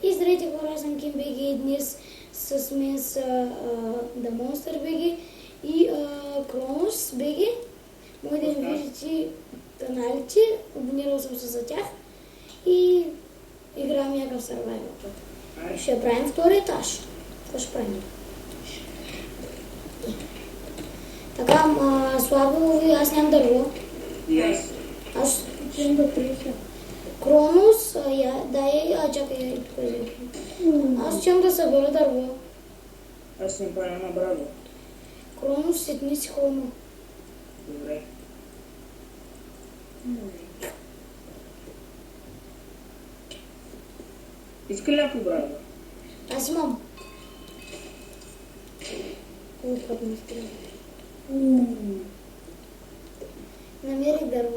И здравейте хора, аз съм KimBG и днес с мен са The Monster BG и Kronos BG. Може да ми виждате каналите, абонирал съм се за тях и играем някакъв survival. Ще правим втори етаж. Какво ще правим? Така, слабо ви, аз нямам дърво. Аз ще да прийся. Кронос, чакай, тук е. Аз ще да събера дърво. Аз съм паня на браво. Кронос, седни си холма. Добре. Иска ли ако браво? Аз имам. Как ми струва. Намерих дърво.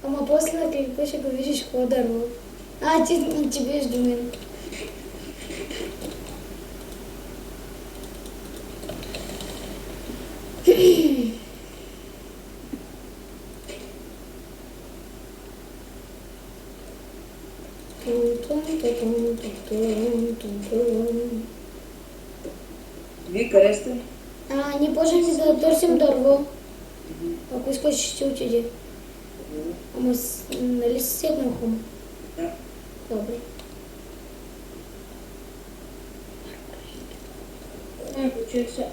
Ама после на клипа ще го видиш какво дърво. Ти биеш до мен. Вие къде сте? Ние почнем да търсим дърво. Ако искаш, ще отиде. Ама нали си седнал хума? Да. Добре. Получается,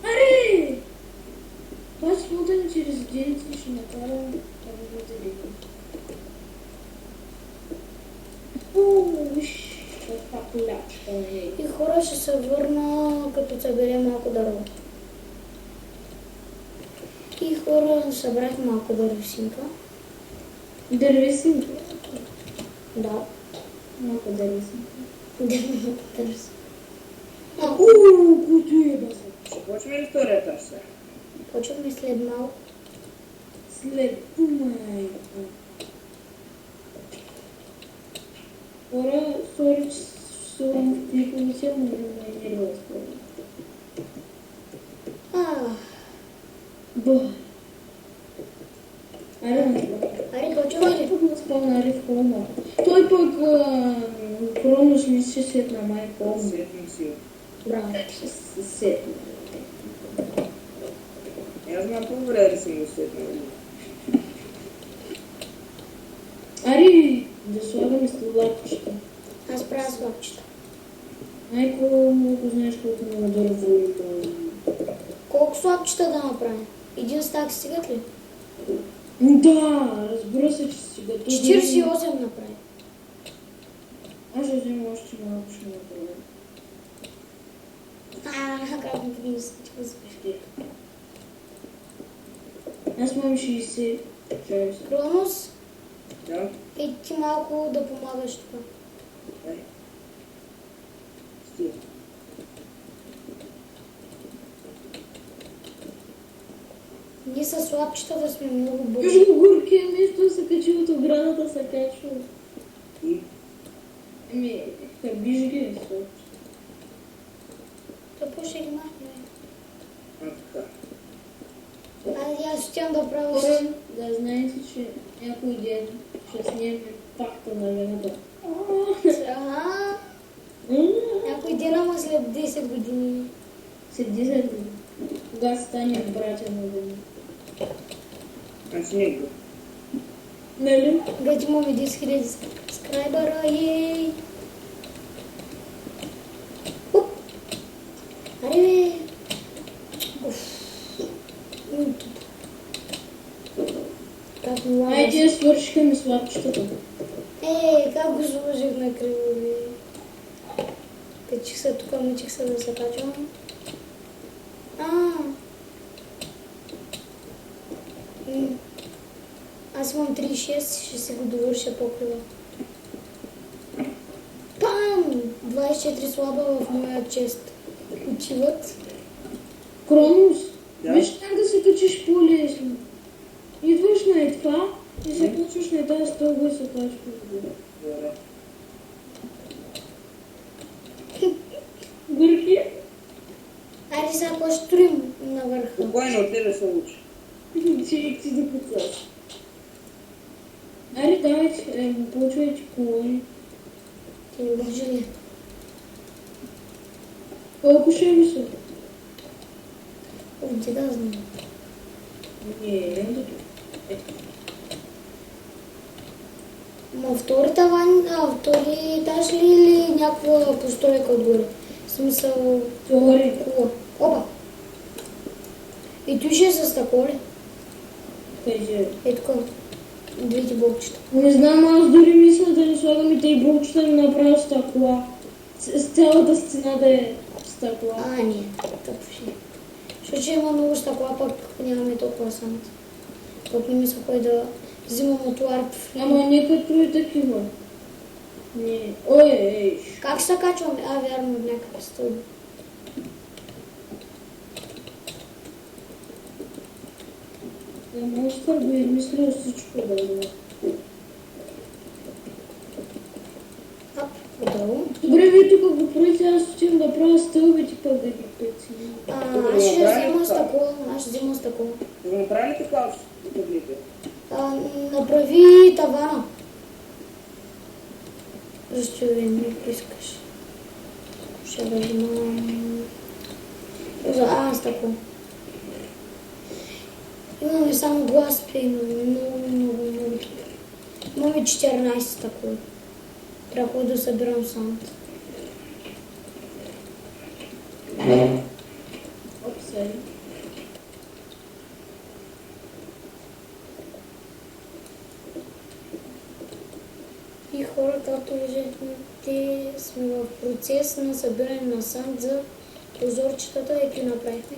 Ари! Аз смотрим через день, ще накарам да бъде каква полячка. И хора ще се върна, като съберем малко дърво. И хора събрах малко дървесинка. Дървесинка? Да. Малко дървесинка. Дървесинка. Куто е база. Ще почваме ли втория етаж сега? Почваме след малко. След Хора, сори, че съм никога не намерила спомня. Ари, почваме ли? Пък не спомня Ари в холма. Той пък Кронос ми се сетна май холма. Сетнем си. Браво. Ще се сетна. Аз знам по-добре да съм го сетнал. Ари, да слагаме слабчета. Аз правя слабчета. Майко, много знаеш колко много дърво и то. Колко слабчета да направим? Един стак стигат ли? Да, разбира се, че си готов. 48 направи. Аз ще взема още малко, ще направя. Как ми принеси, че го запиши. Аз имам 60. Кронос, Да? ти малко да помагаш тук. Ай. Стига. Ние са слабчета да сме много бързи. Виж го горкия нещо се качи от оградата, се качва. И? Виж ги, слабчета. То по-ще ги махне. Така. Аз ще да правя. Хора, да знаете, че някой ден ще снимем факта на вината. Някой ден, ама след 10 години. След 10 години. Кога станем братя на вина. Аз не го. Нали? Гати имаме 10 000 скрайбъра, ей! Уп! Аре, бе! Как ми лагаш? Айде, свършиха ми слабчетата. Как го сложих на криво, бе? Качих се тук, мъчих се да се качвам. Аз имам 36, ще се го довърша по-крива. Пам! 24 слаба в моя чест. Отиват. Кронос, Да? виж как да се качиш по-лесно. Идваш на това и се качваш на тази стълба и се качваш по-добре. Добре. Горки? Айде сега какво ще строим на върха? Спокойно, от тебе се учи. Че ти да куцаш. Айде, давайте, почвайте колони. Ти не може ли? Колко ще ми са? Ти да знам. Не, Ма втори таван, втори етаж ли или някаква постройка отгоре? В смисъл... втори. Кула. Опа! И той ще е с стъкло ли? Кажи. Е така. Двете блокчета. Не знам, аз дори мисля да не слагам и тъй блокчета да направя стъкла. С цялата стена да е стъкла. А, не. Тъпо ще. Защото ще има много стъкла, пък нямаме толкова самот. Пък не мисля кой да взимам от ларп. Ама не като и такива. Не. Ой, ей. Как се качваме? А, вярно, от някакъв стълб. Не може да би измислил всичко да има. Ап, отдолу. Добре, вие тук го правите, аз отивам да правя стълбите, пък да ги преценя. Аз ще взема стъкло. Аз ще взема стъкло. Да го направи ли така от таблите? Направи тавана. Защо ви не искаш? Ще да вземам... стъкло. Имаме само глас пейно. Много. Имаме 14 стъкло. Трябва да събирам сам. Окей. И хора, както виждате, сме в процес на събиране на санд за прозорчетата и ги направихме.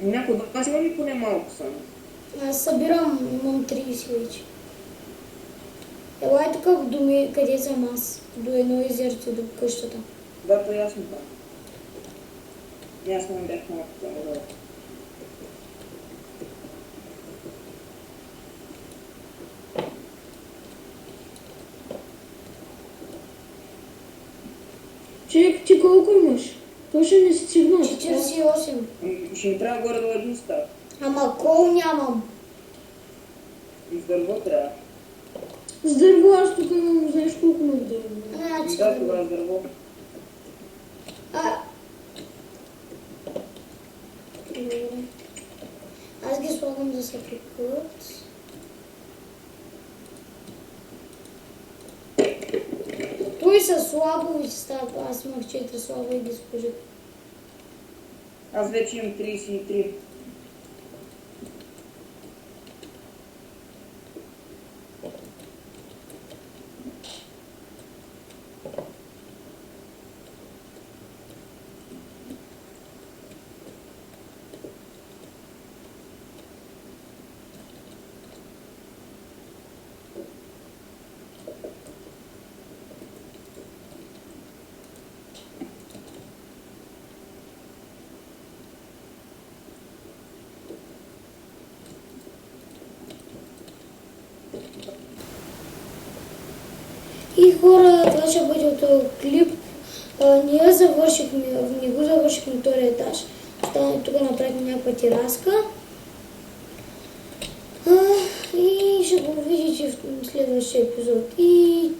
Някой от вас има ли поне малко само? Аз събирам, имам 30 вече. Елай тук в доми, къде съм аз, до едно изерце, до къщата. Да, то ясно да. И аз не бях малко там да. Човек, ти колко имаш? То ще не стигна. 48. Ще ми трябва горе до един став. Ама кол нямам. И с дърво трябва. С дърво аз тук имам, знаеш колко имам дърво. Значи, Да, това с дърво. Добре. Аз ги слагам да се прикът. Той са слабо и става. Аз имах 4 слабо и ги сложих. Аз вече имам 33. И хора, това ще бъде от този клип. Ние завършихме, не го завършихме втори етаж. Тук направихме някаква тераска. И ще го видите в следващия епизод. И